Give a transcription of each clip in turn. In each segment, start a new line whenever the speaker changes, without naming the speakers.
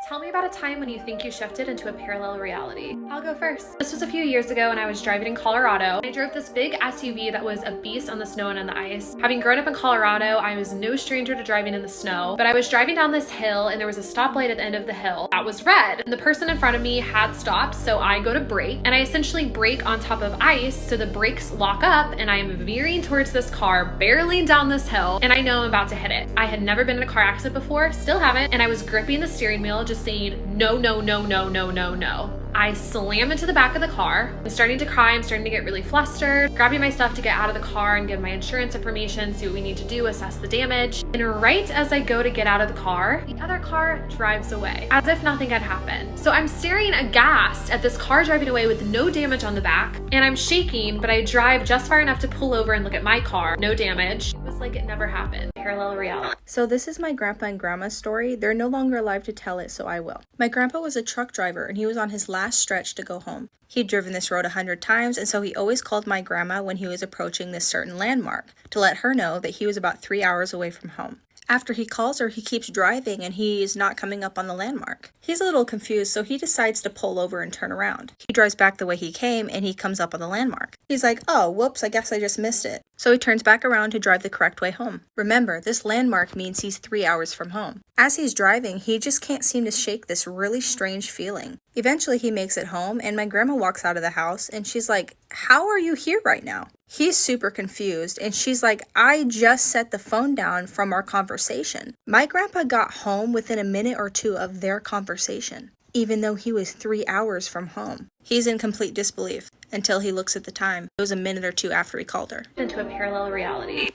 Tell me about a time when you think you shifted into a parallel reality. I'll go first. This was a few years ago when I was driving in Colorado. I drove this big SUV that was a beast on the snow and on the ice. Having grown up in Colorado, I was no stranger to driving in the snow, but I was driving down this hill and there was a stoplight at the end of the hill that was red. And the person in front of me had stopped, so I go to brake and I essentially brake on top of ice, so the brakes lock up and I am veering towards this car, barreling down this hill, and I know I'm about to hit it. I had never been in a car accident before, still haven't, and I was gripping the steering wheel, just saying, no, no, no, no, no, no, no. I slam into the back of the car. I'm starting to cry. I'm starting to get really flustered, grabbing my stuff to get out of the car and give my insurance information, see what we need to do, assess the damage. And right as I go to get out of the car, the other car drives away as if nothing had happened. So I'm staring aghast at this car driving away with no damage on the back, and I'm shaking, but I drive just far enough to pull over and look at my car. No damage. It was like it never happened. Parallel reality.
So this is my grandpa and grandma's story. They're no longer alive to tell it, so I will. My grandpa was a truck driver and he was on his last stretch to go home. He'd driven this road 100 times, and so he always called my grandma when he was approaching this certain landmark to let her know that he was about 3 hours away from home. After he calls her, he keeps driving and he is not coming up on the landmark. He's a little confused, so he decides to pull over and turn around. He drives back the way he came and he comes up on the landmark. He's like, oh, whoops, I guess I just missed it. So he turns back around to drive the correct way home. Remember, this landmark means he's 3 hours from home. As he's driving, he just can't seem to shake this really strange feeling. Eventually he makes it home and my grandma walks out of the house and she's like, how are you here right now? He's super confused and she's like, I just set the phone down from our conversation. My grandpa got home within a minute or two of their conversation, even though he was 3 hours from home. He's in complete disbelief until he looks at the time. It was a minute or two after he called her.
Into a parallel reality.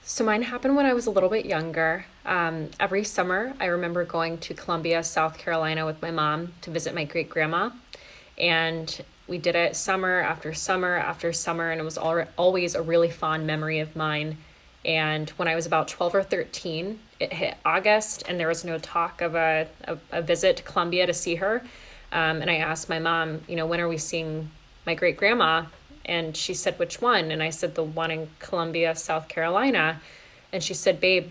So mine happened when I was a little bit younger. Every summer, I remember going to Columbia, South Carolina with my mom to visit my great-grandma. And we did it summer after summer after summer, and it was always a really fond memory of mine. And when I was about 12 or 13, it hit August, and there was no talk of a visit to Columbia to see her. And I asked my mom, when are we seeing my great-grandma? And she said, which one? And I said, the one in Columbia, South Carolina. And she said, babe,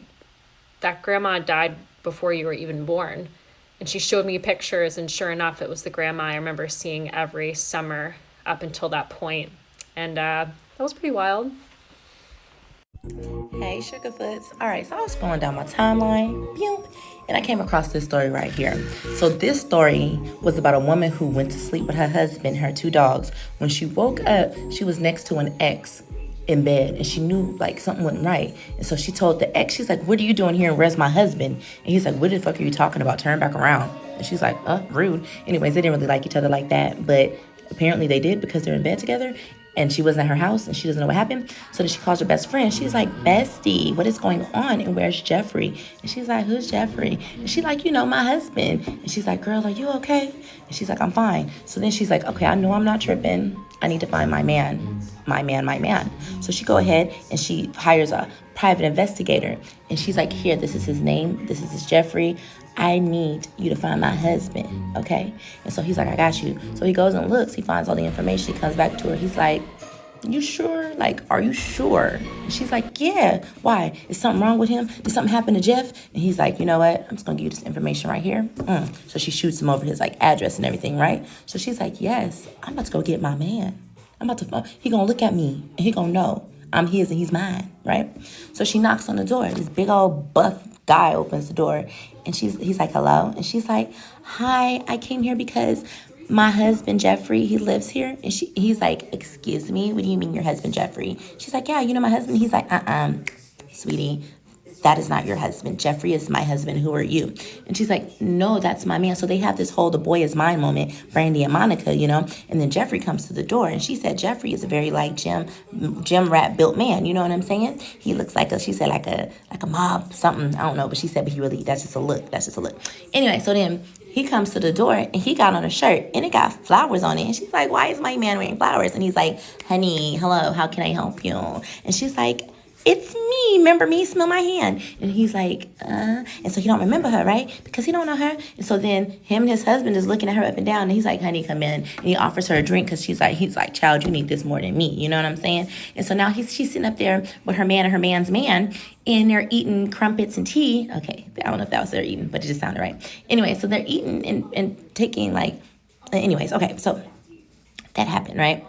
that grandma died before you were even born. And she showed me pictures, and sure enough, it was the grandma I remember seeing every summer up until that point. And that was pretty wild.
Hey, Sugarfoots. All right, so I was scrolling down my timeline, and I came across this story right here. So this story was about a woman who went to sleep with her husband, her 2 dogs. When she woke up, she was next to an ex in bed, and she knew something wasn't right. And so she told the ex, she's like, what are you doing here, and where's my husband? And he's like, what the fuck are you talking about? Turn back around. And she's like, rude. Anyways, they didn't really like each other like that, but apparently they did because they're in bed together. And she wasn't at her house, and she doesn't know what happened. So then she calls her best friend. She's like, bestie, what is going on? And where's Jeffrey? And she's like, who's Jeffrey? And she's like, my husband. And she's like, girl, are you okay? And she's like, I'm fine. So then she's like, okay, I know I'm not tripping. I need to find my man. So she go ahead and she hires a private investigator. And she's like, here, this is his name. This is his Jeffrey. I need you to find my husband, okay? And so he's like, I got you. So he goes and looks. He finds all the information. He comes back to her. He's like, you sure? Are you sure? And she's like, yeah. Why? Is something wrong with him? Did something happen to Jeff? And he's like, you know what? I'm just going to give you this information right here. So she shoots him over his address and everything, right? So she's like, yes, I'm about to go get my man. He going to look at me and he going to know I'm his and he's mine, right? So she knocks on the door. This big old buff guy opens the door and he's like, hello. And she's like, hi, I came here because my husband, Jeffrey, he lives here. And he's like, excuse me, what do you mean your husband, Jeffrey? She's like, yeah, my husband. He's like, sweetie, that is not your husband. Jeffrey is my husband. Who are you? And she's like, no, that's my man. So they have this whole the boy is mine moment, Brandy and Monica, And then Jeffrey comes to the door. And she said Jeffrey is a very gym rat built man. You know what I'm saying? He looks like a mob something. I don't know. But she said, but that's just a look. Anyway, so then he comes to the door and he got on a shirt and it got flowers on it. And she's like, why is my man wearing flowers? And he's like, honey, hello, how can I help you? And she's like, it's me. Remember me? Smell my hand. And he's like, and so he don't remember her, right? Because he don't know her. And so then him and his husband is looking at her up and down. And he's like, honey, come in. And he offers her a drink because he's like, child, you need this more than me. You know what I'm saying? And so now she's sitting up there with her man and her man's man. And they're eating crumpets and tea. Okay, I don't know if that was their eating, but it just sounded right. Anyway, so they're eating and taking anyways, okay, so that happened, right?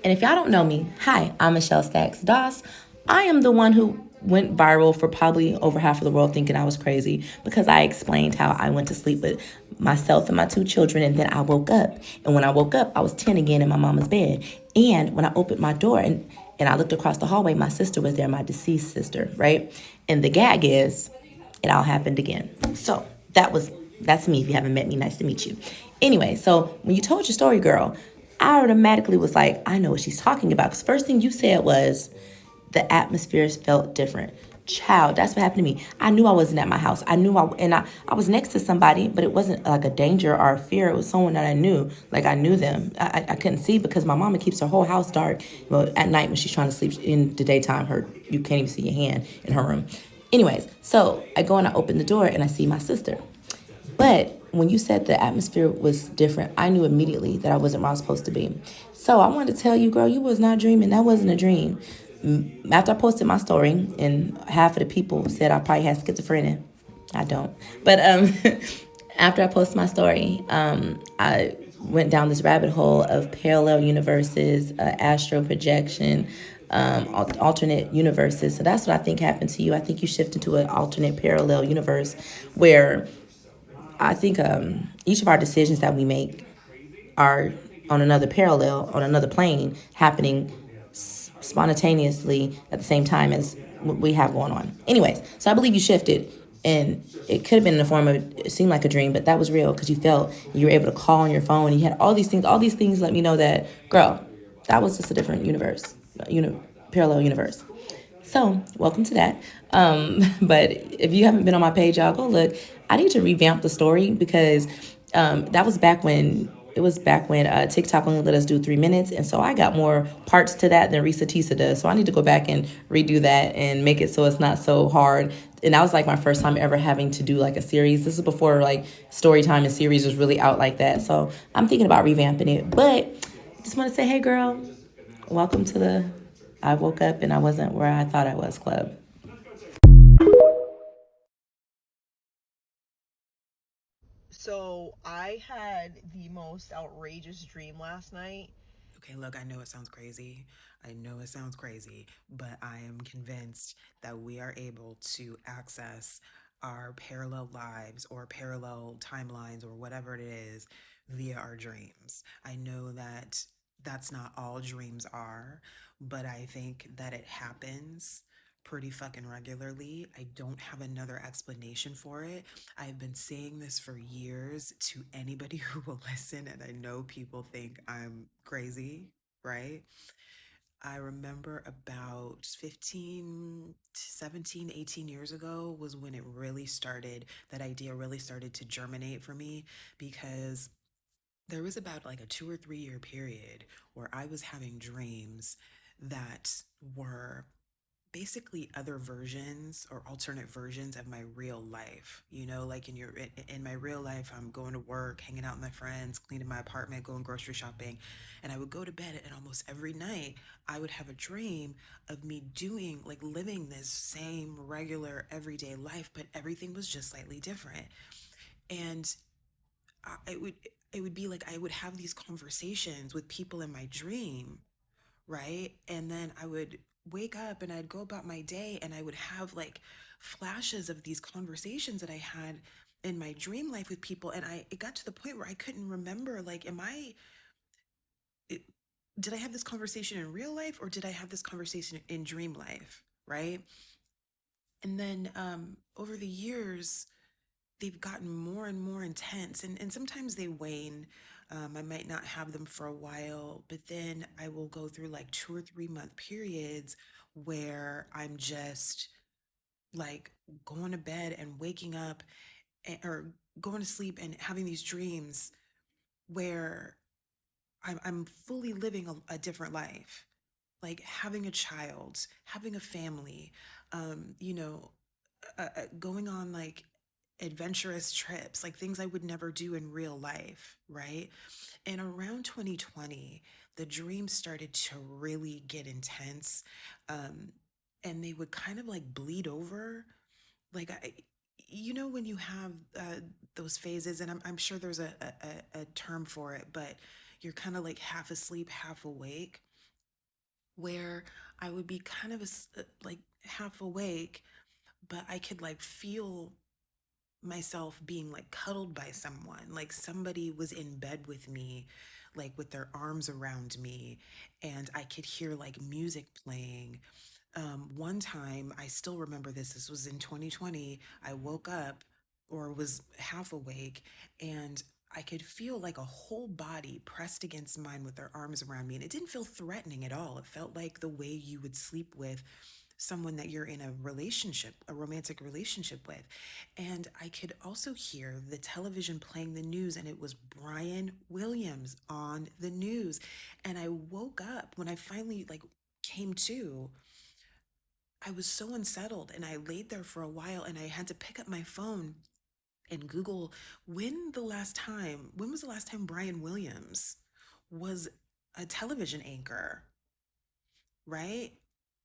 And if y'all don't know me, hi, I'm Michelle Stacks Doss. I am the one who went viral for probably over half of the world thinking I was crazy because I explained how I went to sleep with myself and my 2 children, and then I woke up. And when I woke up, I was 10 again in my mama's bed. And when I opened my door and I looked across the hallway, my sister was there, my deceased sister, right? And the gag is, it all happened again. So that's me. If you haven't met me, nice to meet you. Anyway, so when you told your story, girl, I automatically was like, I know what she's talking about. Because first thing you said was the atmosphere felt different. Child, that's what happened to me. I knew I wasn't at my house. I was next to somebody, but it wasn't like a danger or a fear. It was someone that I knew. Like I knew them. I couldn't see because my mama keeps her whole house dark. Well, at night when she's trying to sleep, in the daytime, you can't even see your hand in her room. Anyways, so I go and I open the door and I see my sister. But when you said the atmosphere was different, I knew immediately that I wasn't where I was supposed to be. So I wanted to tell you, girl, you was not dreaming. That wasn't a dream. After I posted my story, and half of the people said I probably had schizophrenia. I don't. But after I posted my story, I went down this rabbit hole of parallel universes, astral projection, alternate universes. So that's what I think happened to you. I think you shifted into an alternate parallel universe where I think each of our decisions that we make are on another parallel, on another plane, happening spontaneously at the same time as what we have going on. Anyways, so I believe you shifted, and it could have been in the form of, it seemed like a dream, but that was real because you were able to call on your phone, and you had all these things. All these things let me know that, girl, that was just a different universe, parallel universe. So welcome to that. But if you haven't been on my page, y'all go look. I need to revamp the story because that was back when TikTok only let us do 3 minutes. And so I got more parts to that than Risa Tisa does. So I need to go back and redo that and make it so it's not so hard. And that was like my first time ever having to do like a series. This is before like story time and series was really out like that. So I'm thinking about revamping it. But just want to say, hey, girl, welcome to the I woke up and I wasn't where I thought I was club.
So I had the most outrageous dream last night.
Okay, look, I know it sounds crazy. But I am convinced that we are able to access our parallel lives or parallel timelines or whatever it is via our dreams. I know that that's not all dreams are, but I think that it happens pretty fucking regularly. I don't have another explanation for it. I've been saying this for years to anybody who will listen, and I know people think I'm crazy, right? I remember about 15, 17, 18 years ago was when that idea really started to germinate for me, because there was about like a 2 or 3 year period where I was having dreams that were basically other versions or alternate versions of my real life. Like in my real life, I'm going to work, hanging out with my friends, cleaning my apartment, going grocery shopping, and I would go to bed, and almost every night I would have a dream of me doing, like, living this same regular everyday life, but everything was just slightly different. And it would be like I would have these conversations with people in my dream, right? And then I would wake up and I'd go about my day, and I would have like flashes of these conversations that I had in my dream life with people. And it got to the point where I couldn't remember, like, it, did I have this conversation in real life, or did I have this conversation in dream life, right? And then over the years, they've gotten more and more intense, and sometimes they wane. I might not have them for a while, but then I will go through like 2 or 3 month periods where I'm just like going to bed and waking up, or going to sleep and having these dreams where I'm fully living a different life. like having a child, having a family, you know, going on like adventurous trips, like things I would never do in real life, right? And around 2020, the dreams started to really get intense. Um, and they would kind of like bleed over. Like, when you have those phases, and I'm sure there's a term for it, but you're kind of like half asleep, half awake, where I would be kind of like half awake, but I could like feel myself being like cuddled by someone, like somebody was in bed with me, like with their arms around me, and I could hear like music playing. One time, I still remember this was in 2020, I woke up or was half awake, and I could feel like a whole body pressed against mine with their arms around me. And it didn't feel threatening at all. It felt like the way you would sleep with someone that you're in a relationship, a romantic relationship with. And I could also hear the television playing the news, and it was Brian Williams on the news. And I woke up when I finally like came to. I was so unsettled, and I laid there for a while, and I had to pick up my phone and Google when was the last time Brian Williams was a television anchor, right?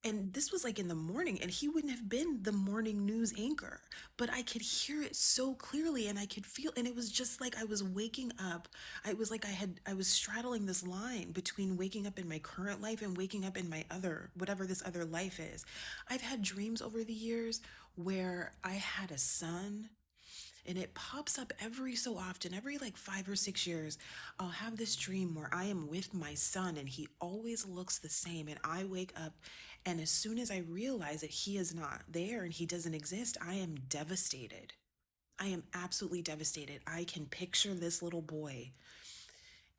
And this was like in the morning, and he wouldn't have been the morning news anchor, but I could hear it so clearly, and I could feel, and it was just like I was waking up. I was like I was straddling this line between waking up in my current life and waking up in my other, whatever this other life is. I've had dreams over the years where I had a son, and it pops up every so often, every like 5 or 6 years. I'll have this dream where I am with my son, and he always looks the same. And I wake up, and as soon as I realize that he is not there and he doesn't exist, I am devastated. I am absolutely devastated. I can picture this little boy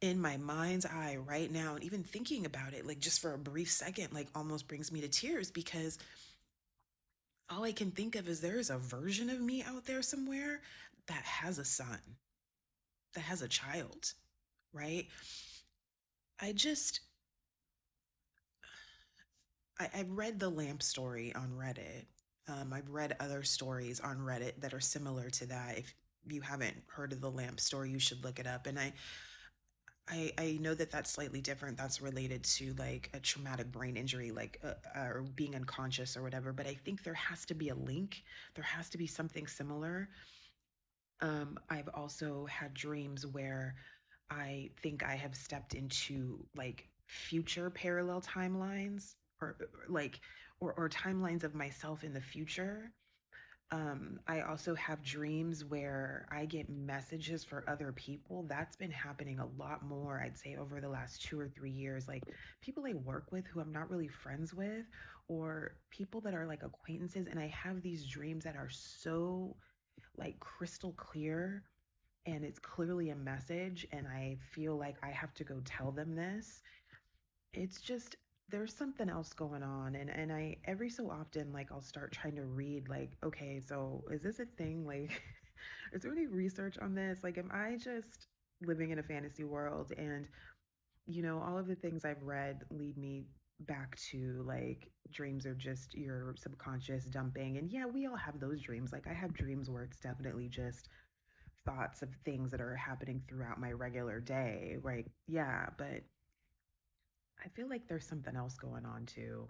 in my mind's eye right now. And even thinking about it, like just for a brief second, like almost brings me to tears, because all I can think of is there is a version of me out there somewhere that has a son, that has a child, right? I just, I've read the lamp story on Reddit. I've read other stories on Reddit that are similar to that. If you haven't heard of the lamp story, you should look it up. And I know that that's slightly different. That's related to like a traumatic brain injury, like or being unconscious or whatever. But I think there has to be a link. There has to be something similar. I've also had dreams where I think I have stepped into like future parallel timelines, like or timelines of myself in the future. I also have dreams where I get messages for other people. That's been happening a lot more, I'd say, over the last 2 or 3 years. Like people I work with who I'm not really friends with, or people that are like acquaintances. And I have these dreams that are so like crystal clear, and it's clearly a message. And I feel like I have to go tell them this. It's just, there's something else going on. And I, every so often, like I'll start trying to read like, okay, so is this a thing? Like, is there any research on this? Like, am I just living in a fantasy world? And all of the things I've read lead me back to like dreams are just your subconscious dumping. And yeah, we all have those dreams. Like I have dreams where it's definitely just thoughts of things that are happening throughout my regular day, right? Yeah, but I feel like there's something else going on too.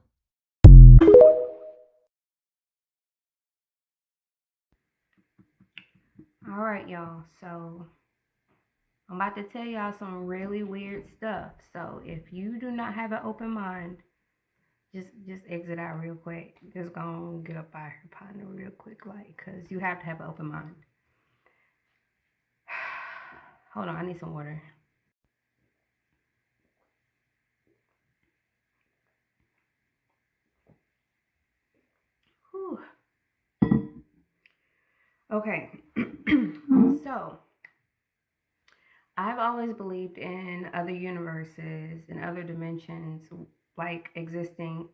All right, y'all. So I'm about to tell y'all some really weird stuff. So if you do not have an open mind, just exit out real quick. Just go on, get up out here, partner, real quick, like, cause you have to have an open mind. Hold on, I need some water. Whew. Okay, so I've always believed in other universes and other dimensions, like existing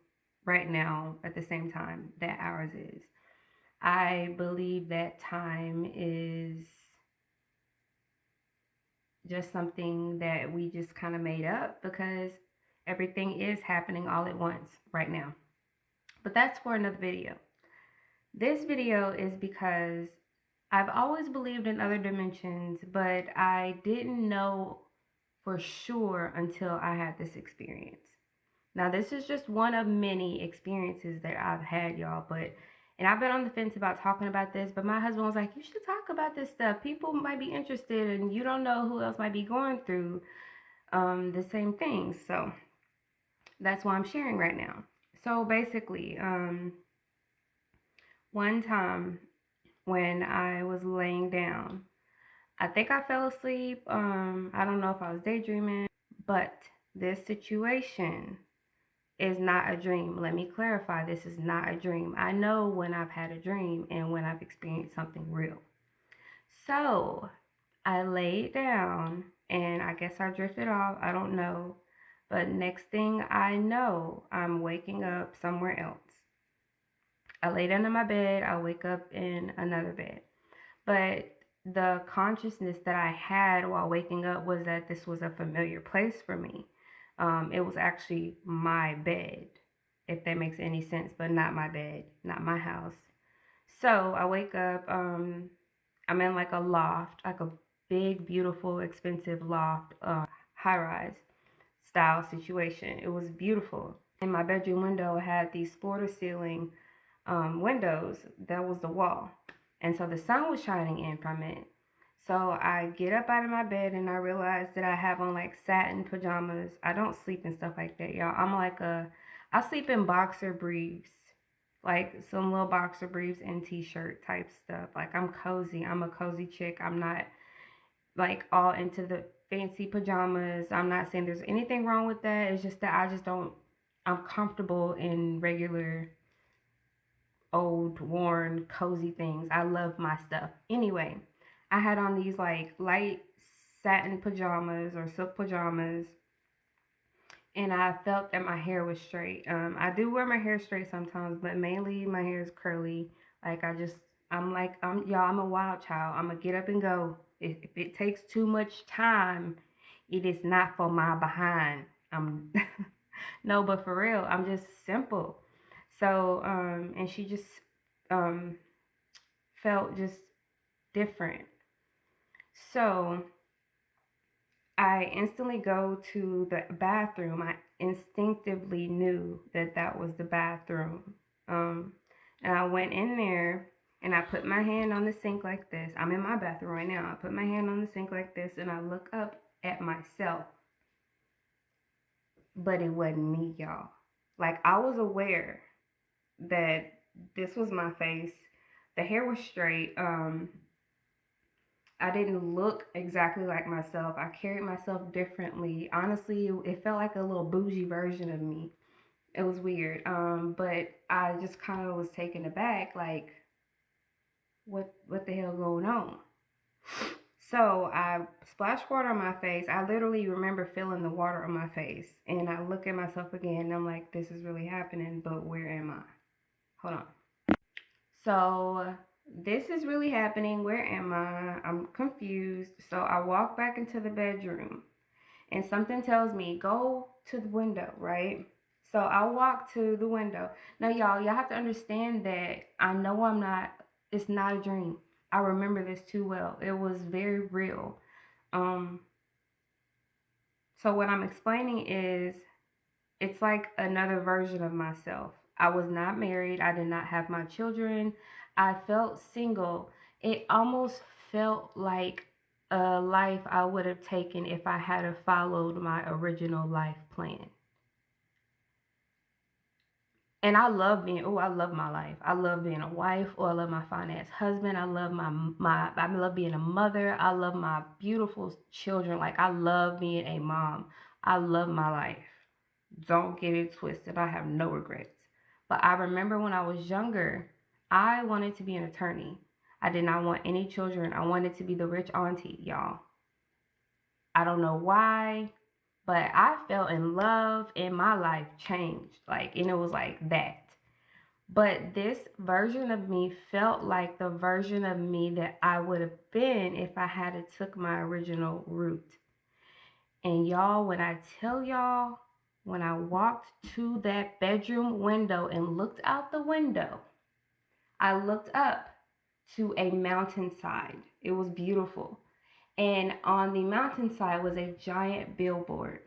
right now at the same time that ours is. I believe that time is just something that we just kind of made up because Everything is happening all at once right now. But that's for another video. This video is because I've always believed in other dimensions, but I didn't know for sure until I had this experience. Now, this is just one of many experiences that I've had, y'all, and I've been on the fence about talking about this, but my husband was like, you should talk about this stuff. People might be interested, and you don't know who else might be going through the same thing. So that's why I'm sharing right now. So basically, one time when I was laying down, I think I fell asleep. I don't know if I was daydreaming, but this situation is not a dream. Let me clarify, this is not a dream. I know when I've had a dream and when I've experienced something real. So I laid down and I guess I drifted off. I don't know. But next thing I know, I'm waking up somewhere else. I lay down in my bed. I wake up in another bed. But the consciousness that I had while waking up was that this was a familiar place for me. It was actually my bed, if that makes any sense, but not my bed, not my house. So I wake up, I'm in like a loft, like a big, beautiful, expensive loft, high-rise style situation. It was beautiful. And my bedroom window had these floor-to-ceiling windows. That was the wall. And so the sun was shining in from it. So I get up out of my bed and I realize that I have on like satin pajamas. I don't sleep in stuff like that, y'all. I sleep in boxer briefs, like some little boxer briefs and t-shirt type stuff. Like I'm cozy. I'm a cozy chick. I'm not like all into the fancy pajamas. I'm not saying there's anything wrong with that. It's just that I'm comfortable in regular old worn cozy things. I love my stuff. Anyway, I had on these like light satin pajamas or silk pajamas, and I felt that my hair was straight. I do wear my hair straight sometimes, but mainly my hair is curly. Like I'm a wild child. I'm gonna get up and go. If it takes too much time, it is not for my behind. No, but for real, I'm just simple. So, and she just felt just different. So I instantly go to the bathroom. I instinctively knew that that was the bathroom. And I went in there and I put my hand on the sink like this. I'm in my bathroom right now. I put my hand on the sink like this and I look up at myself. But it wasn't me, y'all. Like I was aware that this was my face. The hair was straight. I didn't look exactly like myself. I carried myself differently. Honestly, it felt like a little bougie version of me. It was weird. But I just kind of was taken aback, like, what the hell going on? So I splashed water on my face. I literally remember feeling the water on my face. And I look at myself again and I'm like, this is really happening, but where am I? Hold on. So this is really happening. Where am I? I'm confused. So I walk back into the bedroom and something tells me, go to the window, right? So I walk to the window. Now, y'all have to understand that I know it's not a dream. I remember this too well. It was very real. So what I'm explaining is, it's like another version of myself. I was not married. I did not have my children. I felt single. It almost felt like a life I would have taken if I had followed my original life plan. And I love I love my life. I love being a wife, or I love my finance husband. I love I love being a mother. I love my beautiful children. Like I love being a mom. I love my life. Don't get it twisted. I have no regrets. But I remember when I was younger, I wanted to be an attorney. I did not want any children. I wanted to be the rich auntie, y'all. I don't know why, but I fell in love and my life changed. And it was like that. But this version of me felt like the version of me that I would have been if I had took my original route. And y'all, when I tell y'all, When I walked to that bedroom window and looked out the window, I looked up to a mountainside. It was beautiful. And on the mountainside was a giant billboard.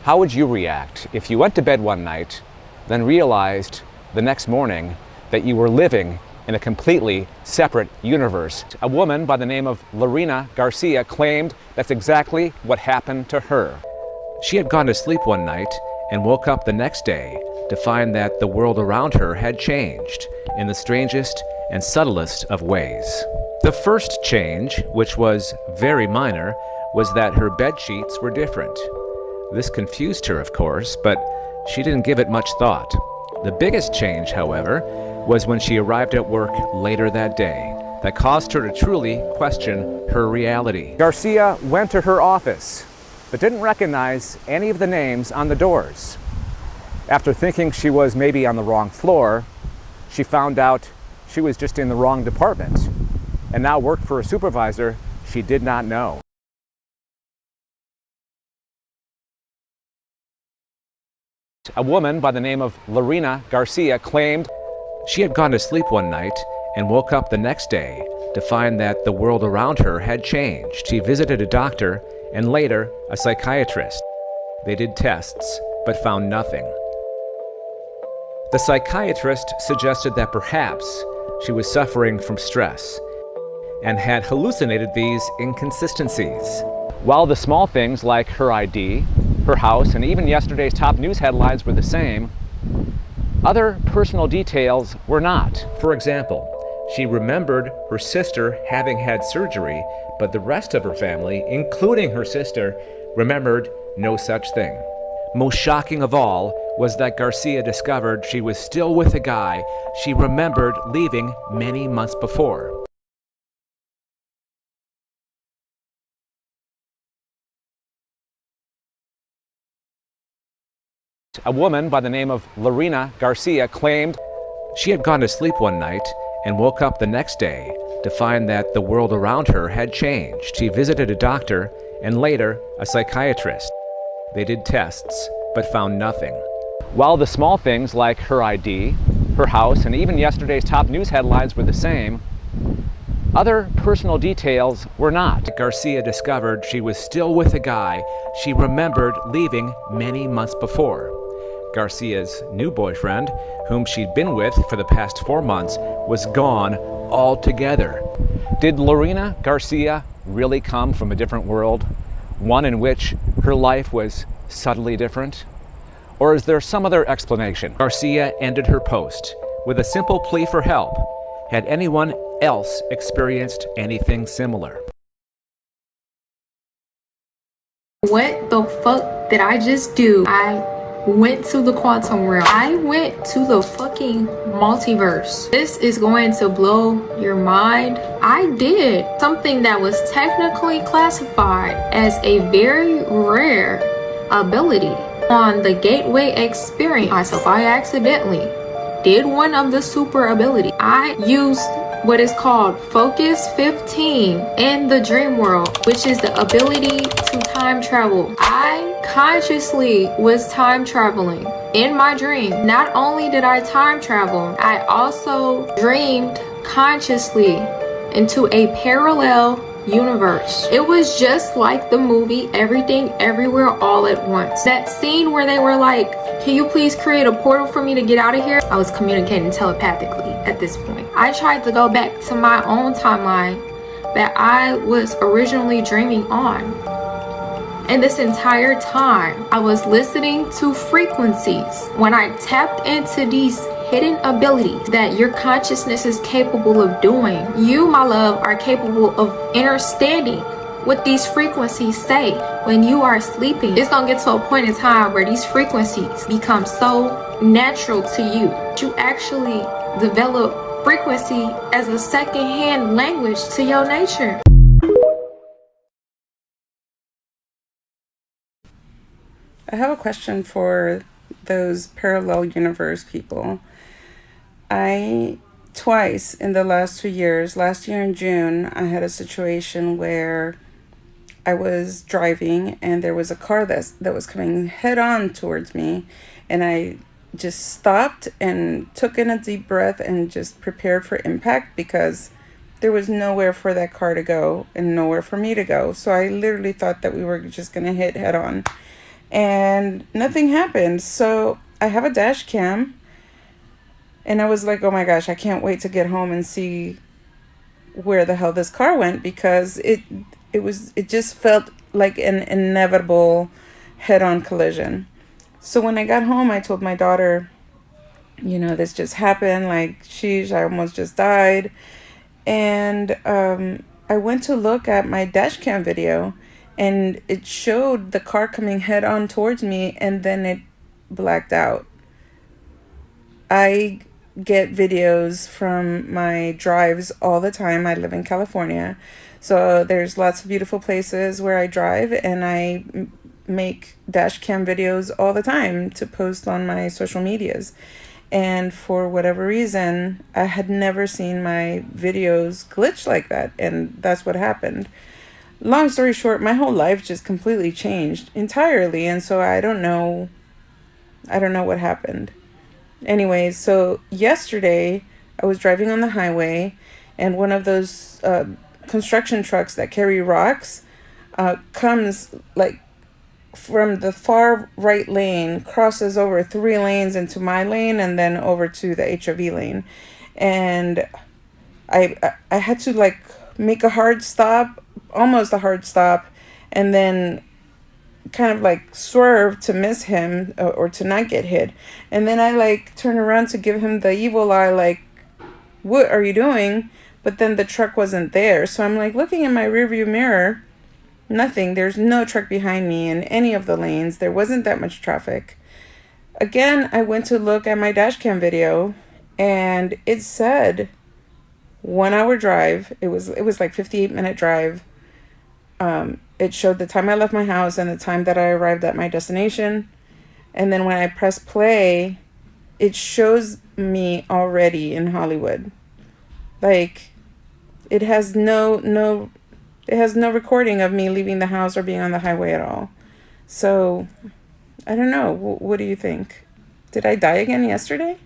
How would you react if you went to bed one night, then realized the next morning that you were living in a completely separate universe? A woman by the name of Lorena Garcia claimed that's exactly what happened to her. She had gone to sleep one night and woke up the next day to find that the world around her had changed in the strangest and subtlest of ways. The first change, which was very minor, was that her bed sheets were different. This confused her, of course, but she didn't give it much thought. The biggest change, however, was when she arrived at work later that day that caused her to truly question her reality. Garcia went to her office, but didn't recognize any of the names on the doors. After thinking she was maybe on the wrong floor, she found out she was just in the wrong department and now worked for a supervisor she did not know. A woman by the name of Lorena Garcia claimed she had gone to sleep one night and woke up the next day to find that the world around her had changed. She visited a doctor and later a psychiatrist. They did tests but found nothing. The psychiatrist suggested that perhaps she was suffering from stress and had hallucinated these inconsistencies. While the small things like her ID, her house, and even yesterday's top news headlines were the same, other personal details were not. For example, she remembered her sister having had surgery, but the rest of her family, including her sister, remembered no such thing. Most shocking of all was that Garcia discovered she was still with a guy she remembered leaving many months before. A woman by the name of Lorena Garcia claimed she had gone to sleep one night and woke up the next day to find that the world around her had changed. She visited a doctor and later a psychiatrist. They did tests but found nothing. While the small things like her ID, her house, and even yesterday's top news headlines were the same, other personal details were not. Garcia discovered she was still with a guy she remembered leaving many months before. Garcia's new boyfriend, whom she'd been with for the past 4 months, was gone altogether. Did Lorena Garcia really come from a different world? One in which her life was subtly different? Or is there some other explanation? Garcia ended her post with a simple plea for help. Had anyone else experienced anything similar?
What the fuck did I just do? I went to the quantum realm. I went to the fucking multiverse. This is going to blow your mind. I did something that was technically classified as a very rare ability on the Gateway experience. Myself, I accidentally did one of the super ability. I used what is called Focus 15 in the dream world, which is the ability to time travel. I consciously was time traveling in my dream. Not only did I time travel, I also dreamed consciously into a parallel universe. It was just like the movie Everything Everywhere All at Once. That scene where they were like, can you please create a portal for me to get out of here? I was communicating telepathically at this point. I tried to go back to my own timeline that I was originally dreaming on. And this entire time, I was listening to frequencies. When I tapped into these hidden abilities that your consciousness is capable of doing, you, my love, are capable of understanding what these frequencies say when you are sleeping. It's gonna get to a point in time where these frequencies become so natural to you. You actually develop frequency as a second-hand language to your nature.
I have a question for those parallel universe people. I twice in the last 2 years, last year in June, I had a situation where I was driving and there was a car that was coming head on towards me, and I just stopped and took in a deep breath and just prepared for impact, because there was nowhere for that car to go and nowhere for me to go. So I literally thought that we were just going to hit head on, and nothing happened. So I have a dash cam, and I was like, oh my gosh, I can't wait to get home and see where the hell this car went, because it just felt like an inevitable head-on collision. So when I got home, I told my daughter, this just happened, like, sheesh, I almost just died. And I went to look at my dash cam video, and it showed the car coming head on towards me, and then it blacked out. I get videos from my drives all the time. I live in California, so there's lots of beautiful places where I drive, and I make dash cam videos all the time to post on my social medias. And for whatever reason, I had never seen my videos glitch like that, and that's what happened. Long story short, my whole life just completely changed entirely, and so I don't know what happened. Anyways, so yesterday I was driving on the highway, and one of those construction trucks that carry rocks comes like from the far right lane, crosses over 3 lanes into my lane, and then over to the HOV lane. And I had to like make a hard stop, almost a hard stop, and then kind of like swerve to miss him or to not get hit. And then I like turn around to give him the evil eye, like, what are you doing? But then the truck wasn't there. So I'm like looking in my rearview mirror, nothing. There's no truck behind me in any of the lanes. There wasn't that much traffic. Again, I went to look at my dash cam video, and it said 1 hour drive. It was like 58-minute drive. It showed the time I left my house and the time that I arrived at my destination. And then when I press play, it shows me already in Hollywood. Like, it has no recording of me leaving the house or being on the highway at all. So, I don't know. What do you think? Did I die again yesterday?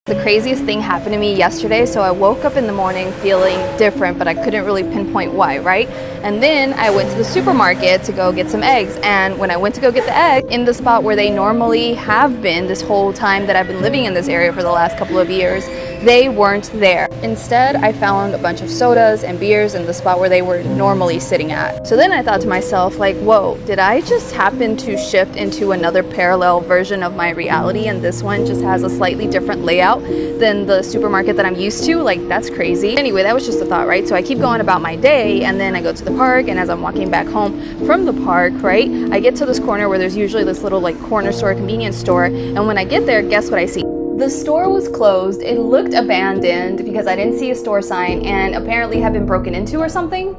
The craziest thing happened to me yesterday. So I woke up in the morning feeling different, but I couldn't really pinpoint why, right? And then I went to the supermarket to go get some eggs. And when I went to go get the egg, in the spot where they normally have been this whole time that I've been living in this area for the last couple of years, they weren't there. Instead, I found a bunch of sodas and beers in the spot where they were normally sitting at. So then I thought to myself, like, whoa, did I just happen to shift into another parallel version of my reality, and this one just has a slightly different layout than the supermarket that I'm used to? Like, that's crazy. Anyway, that was just a thought, right? So I keep going about my day, and then I go to the park, and as I'm walking back home from the park, right, I get to this corner where there's usually this little like corner store, convenience store, and when I get there, guess what I see? The store was closed. It looked abandoned because I didn't see a store sign and apparently had been broken into or something.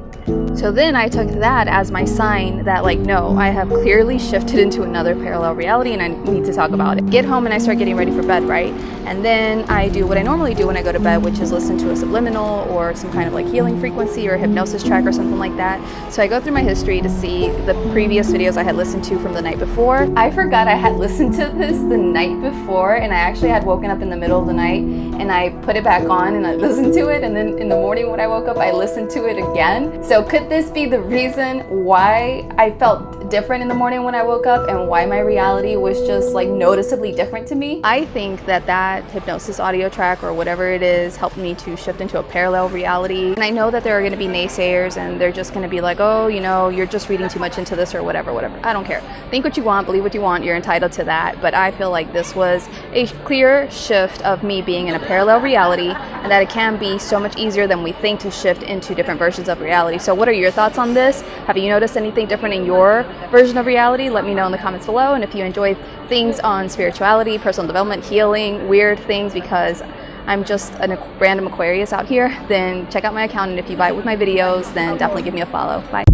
So then I took that as my sign that, like, no, I have clearly shifted into another parallel reality and I need to talk about it. Get home and I start getting ready for bed, right? And then I do what I normally do when I go to bed, which is listen to a subliminal or some kind of like healing frequency or hypnosis track or something like that. So I go through my history to see the previous videos I had listened to from the night before. I forgot I had listened to this the night before, and I actually had woken up in the middle of the night and I put it back on and I listened to it, and then in the morning when I woke up I listened to it again. So could this be the reason why I felt different in the morning when I woke up and why my reality was just like noticeably different to me? I think that hypnosis audio track or whatever it is helped me to shift into a parallel reality. And I know that there are going to be naysayers and they're just going to be like, oh, you know, you're just reading too much into this or whatever. I don't care. Think what you want, believe what you want, you're entitled to that. But I feel like this was a clear shift of me being in a parallel reality, and that it can be so much easier than we think to shift into different versions of reality. So what are your thoughts on this? Have you noticed anything different in your version of reality? Let me know in the comments below. And if you enjoy things on spirituality, personal development, healing, weird things, because I'm just a random Aquarius out here, then check out my account. And if you vibe with my videos, then definitely give me a follow. Bye.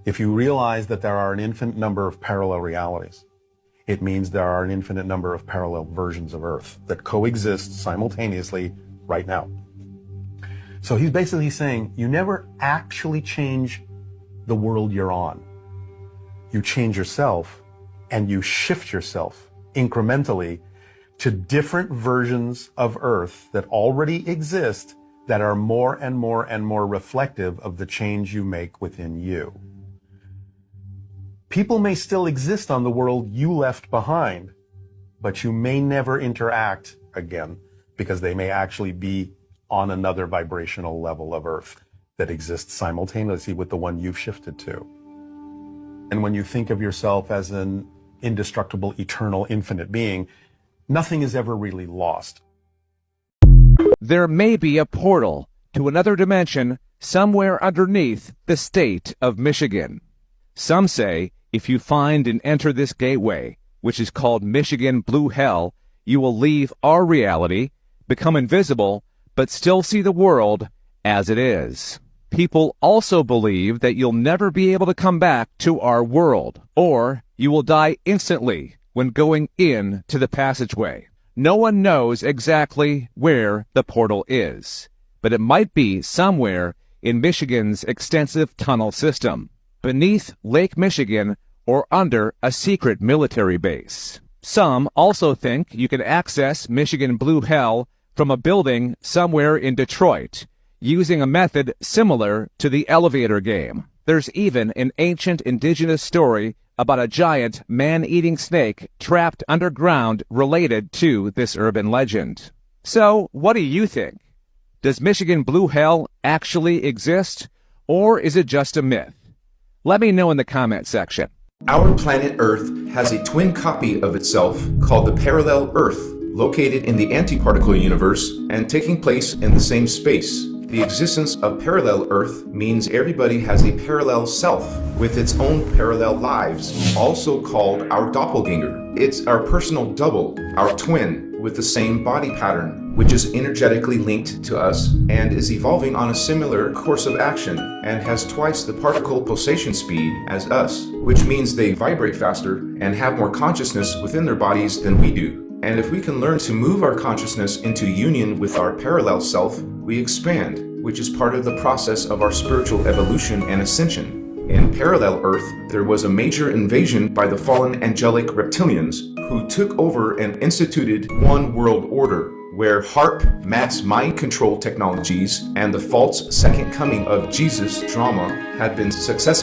If you realize that there are an infinite number of parallel realities, It means there are an infinite number of parallel versions of Earth that coexist simultaneously right now. So he's basically saying you never actually change the world you're on. You change yourself and you shift yourself incrementally to different versions of Earth that already exist that are more and more and more reflective of the change you make within you. People may still exist on the world you left behind, but you may never interact again because they may actually be on another vibrational level of Earth that exists simultaneously with the one you've shifted to. And when you think of yourself as an indestructible, eternal, infinite being, nothing is ever really lost.
There may be a portal to another dimension somewhere underneath the state of Michigan. Some say if you find and enter this gateway, which is called Michigan Blue Hell, you will leave our reality, become invisible, but still see the world as it is. People also believe that you'll never be able to come back to our world, or you will die instantly when going in to the passageway. No one knows exactly where the portal is, but it might be somewhere in Michigan's extensive tunnel system, beneath Lake Michigan or under a secret military base. Some also think you can access Michigan Blue Hell from a building somewhere in Detroit, using a method similar to the elevator game. There's even an ancient indigenous story about a giant man-eating snake trapped underground related to this urban legend. So, what do you think? Does Michigan Blue Hell actually exist, or is it just a myth? Let me know in the comment section.
Our planet Earth has a twin copy of itself called the parallel Earth, located in the antiparticle universe and taking place in the same space. The existence of parallel Earth means everybody has a parallel self with its own parallel lives, also called our doppelganger. It's our personal double, our twin, with the same body pattern, which is energetically linked to us and is evolving on a similar course of action and has twice the particle pulsation speed as us, which means they vibrate faster and have more consciousness within their bodies than we do. And if we can learn to move our consciousness into union with our parallel self, we expand, which is part of the process of our spiritual evolution and ascension. In parallel Earth, there was a major invasion by the fallen angelic reptilians who took over and instituted one world order, where HAARP mass mind control technologies and the false second coming of Jesus drama had been successfully